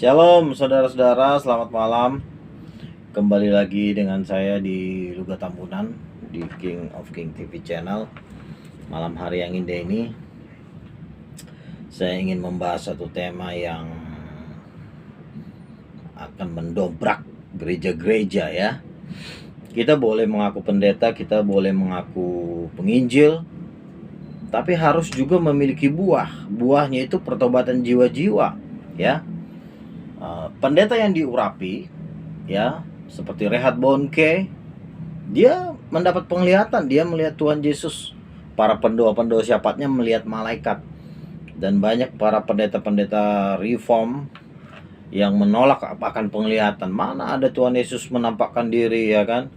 Shalom saudara-saudara, selamat malam. Kembali lagi dengan saya di Luga Tambunan di King of King TV channel. Malam hari yang indah ini saya ingin membahas satu tema yang akan mendobrak gereja-gereja ya. Kita boleh mengaku pendeta, kita boleh mengaku penginjil, tapi harus juga memiliki buah. Buahnya itu pertobatan jiwa-jiwa ya. Pendeta yang diurapi ya, seperti Reinhard Bonnke, dia mendapat penglihatan, dia melihat Tuhan Yesus. Para pendoa-pendoa syafatnya melihat malaikat. Dan banyak para pendeta-pendeta reform yang menolak akan penglihatan. Mana ada Tuhan Yesus menampakkan diri ya kan.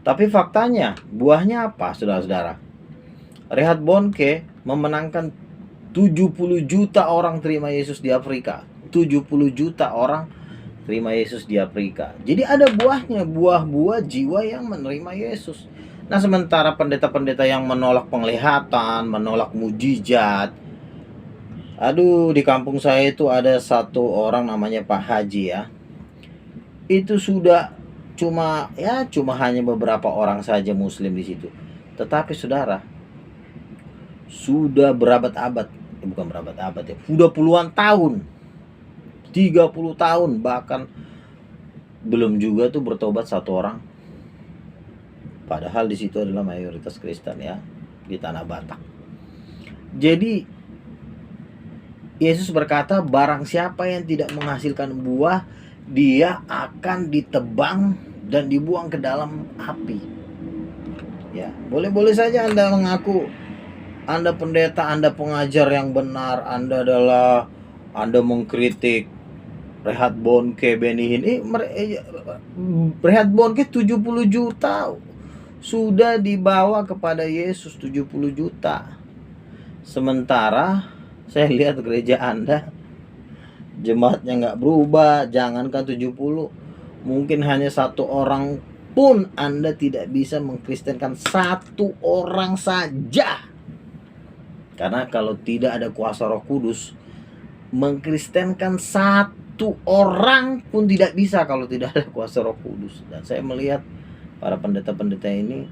Tapi faktanya, buahnya apa saudara-saudara? Reinhard Bonnke memenangkan 70 juta orang terima Yesus di Afrika. 70 juta orang terima Yesus di Afrika. Jadi ada buahnya, buah-buah jiwa yang menerima Yesus. Nah, sementara pendeta-pendeta yang menolak penglihatan, menolak mujizat. Aduh, di kampung saya itu ada satu orang namanya Pak Haji ya. Itu sudah cuma hanya beberapa orang saja muslim di situ. Tetapi saudara, sudah berabad-abad, bukan berabad-abad ya, sudah puluhan tahun, 30 tahun bahkan belum juga tuh bertobat satu orang. Padahal di situ adalah mayoritas Kristen ya, di tanah Batak. Jadi Yesus berkata, barang siapa yang tidak menghasilkan buah, dia akan ditebang dan dibuang ke dalam api. Ya, boleh-boleh saja Anda mengaku Anda pendeta, Anda pengajar yang benar, Anda mengkritik Reinhard Bonnke, Benny Hinn. Reinhard Bonnke 70 juta sudah dibawa kepada Yesus, 70 juta. Sementara saya lihat gereja Anda, jemaatnya nggak berubah. Jangankan 70, mungkin hanya satu orang pun Anda tidak bisa mengkristenkan satu orang saja. Karena kalau tidak ada kuasa Roh Kudus, mengkristenkan satu orang pun tidak bisa kalau tidak ada kuasa Roh Kudus. Dan saya melihat para pendeta-pendeta ini,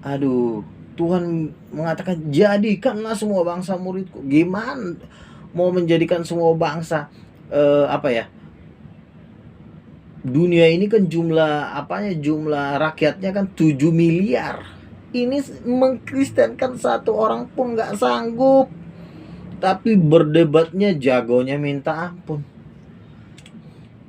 aduh, Tuhan mengatakan jadikanlah semua bangsa muridku. Gimana mau menjadikan semua bangsa? Dunia ini kan jumlah rakyatnya kan 7 miliar. Ini mengkristenkan satu orang pun nggak sanggup. Tapi berdebatnya jagonya minta ampun.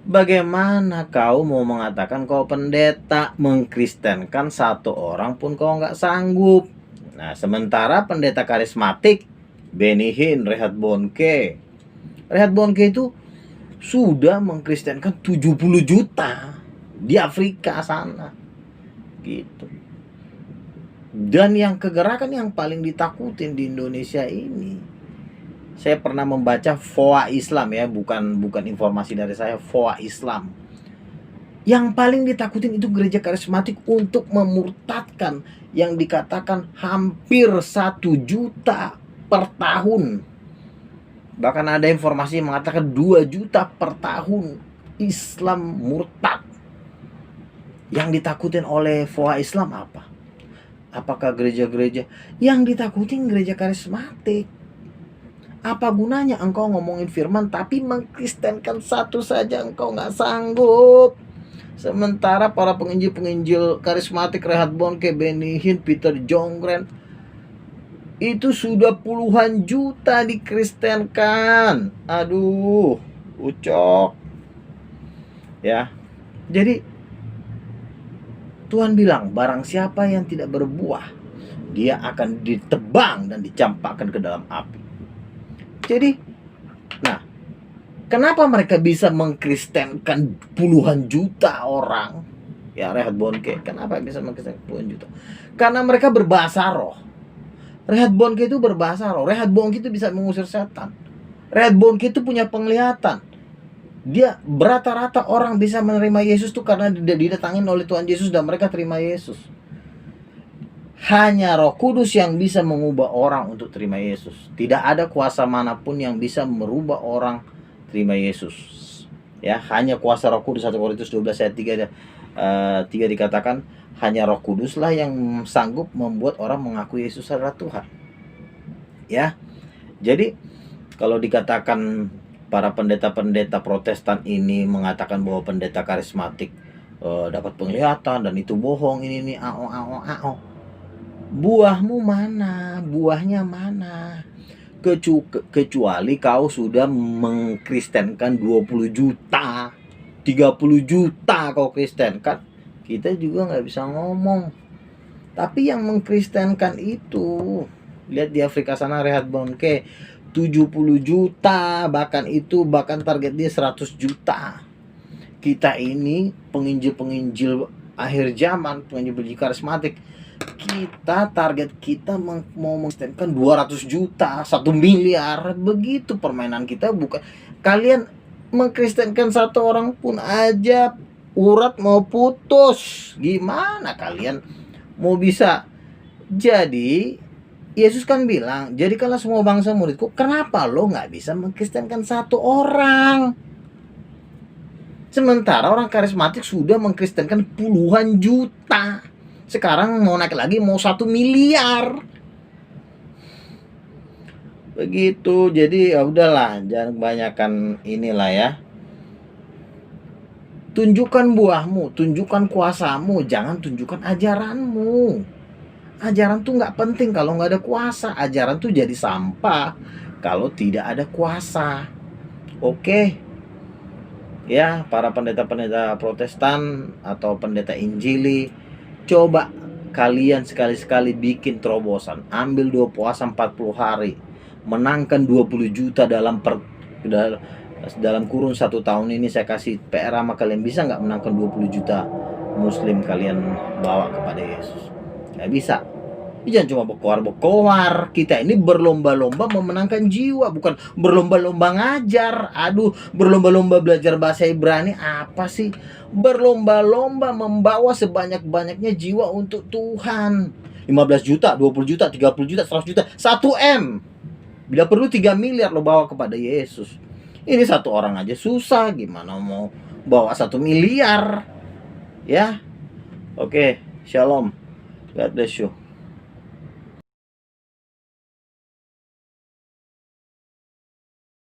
Bagaimana kau mau mengatakan kau pendeta, mengkristenkan satu orang pun kau nggak sanggup? Nah, sementara pendeta karismatik Benny Hinn, Reinhard Bonnke itu sudah mengkristenkan 70 juta di Afrika sana. Gitu. Dan yang kegerakan yang paling ditakutin di Indonesia ini, saya pernah membaca FOA Islam ya, bukan informasi dari saya, FOA Islam. Yang paling ditakutin itu gereja karismatik untuk memurtadkan yang dikatakan hampir 1 juta per tahun. Bahkan ada informasi yang mengatakan 2 juta per tahun Islam murtad. Yang ditakutin oleh FOA Islam apa? Apakah gereja-gereja? Yang ditakutin gereja karismatik. Apa gunanya engkau ngomongin firman tapi mengkristenkan satu saja engkau nggak sanggup? Sementara para penginjil-penginjil karismatik Reinhard Bonnke, Benny Hinn, Peter Jonggreen itu sudah puluhan juta dikristenkan. Aduh, ucok. Ya. Jadi Tuhan bilang, barang siapa yang tidak berbuah, dia akan ditebang dan dicampakkan ke dalam api. Jadi, nah, kenapa mereka bisa mengkristenkan puluhan juta orang? Ya, Reinhard Bonnke, kenapa bisa mengkristenkan puluhan juta? Karena mereka berbahasa roh. Reinhard Bonnke itu berbahasa roh. Reinhard Bonnke itu bisa mengusir setan. Reinhard Bonnke itu punya penglihatan. Dia rata-rata orang bisa menerima Yesus tuh karena didatangin oleh Tuhan Yesus dan mereka terima Yesus. Hanya Roh Kudus yang bisa mengubah orang untuk terima Yesus. Tidak ada kuasa manapun yang bisa merubah orang terima Yesus. Ya, hanya kuasa Roh Kudus. 1 Korintus 12 ayat 3 dikatakan, hanya Roh Kuduslah yang sanggup membuat orang mengakui Yesus adalah Tuhan. Ya. Jadi kalau dikatakan para pendeta-pendeta Protestan ini mengatakan bahwa pendeta karismatik dapat penglihatan dan itu bohong, ini buahmu mana? Buahnya mana? Kecuali kau sudah mengkristenkan 20 juta, 30 juta kau kristenkan, kita juga nggak bisa ngomong. Tapi yang mengkristenkan itu, lihat di Afrika sana, Reinhard Bonnke 70 juta, bahkan target dia 100 juta. Kita ini penginjil akhir zaman, penginjil karismatik, target kita mau mengkristenkan 200 juta, 1 miliar. Begitu permainan kita. Bukan kalian mengkristenkan satu orang pun aja urat mau putus, gimana kalian mau bisa? Jadi Yesus kan bilang, jadikanlah semua bangsa muridku. Kenapa lo gak bisa mengkristenkan satu orang? Sementara orang karismatik sudah mengkristenkan puluhan juta. Sekarang mau naik lagi, mau 1 miliar. Begitu. Jadi ya udahlah, jangan kebanyakan inilah ya. Tunjukkan buahmu, tunjukkan kuasamu, jangan tunjukkan ajaranmu. Ajaran tuh nggak penting kalau nggak ada kuasa. Ajaran tuh jadi sampah kalau tidak ada kuasa. Oke. Ya, para pendeta-pendeta Protestan atau pendeta Injili, coba kalian sekali-sekali bikin terobosan. Ambil 2 puasa 40 hari. Menangkan 20 juta dalam kurun 1 tahun ini. Saya kasih PR sama kalian, bisa nggak menangkan 20 juta Muslim kalian bawa kepada Yesus? Nggak bisa. Jangan cuma berkoar-berkoar. Kita ini berlomba-lomba memenangkan jiwa, bukan berlomba-lomba ngajar. Aduh, berlomba-lomba belajar bahasa Ibrani apa sih? Berlomba-lomba membawa sebanyak-banyaknya jiwa untuk Tuhan. 15 juta, 20 juta, 30 juta, 100 juta, 1 M. Bila perlu 3 miliar lo bawa kepada Yesus. Ini 1 orang aja susah, gimana mau bawa 1 miliar? Ya. Oke, shalom. God bless you.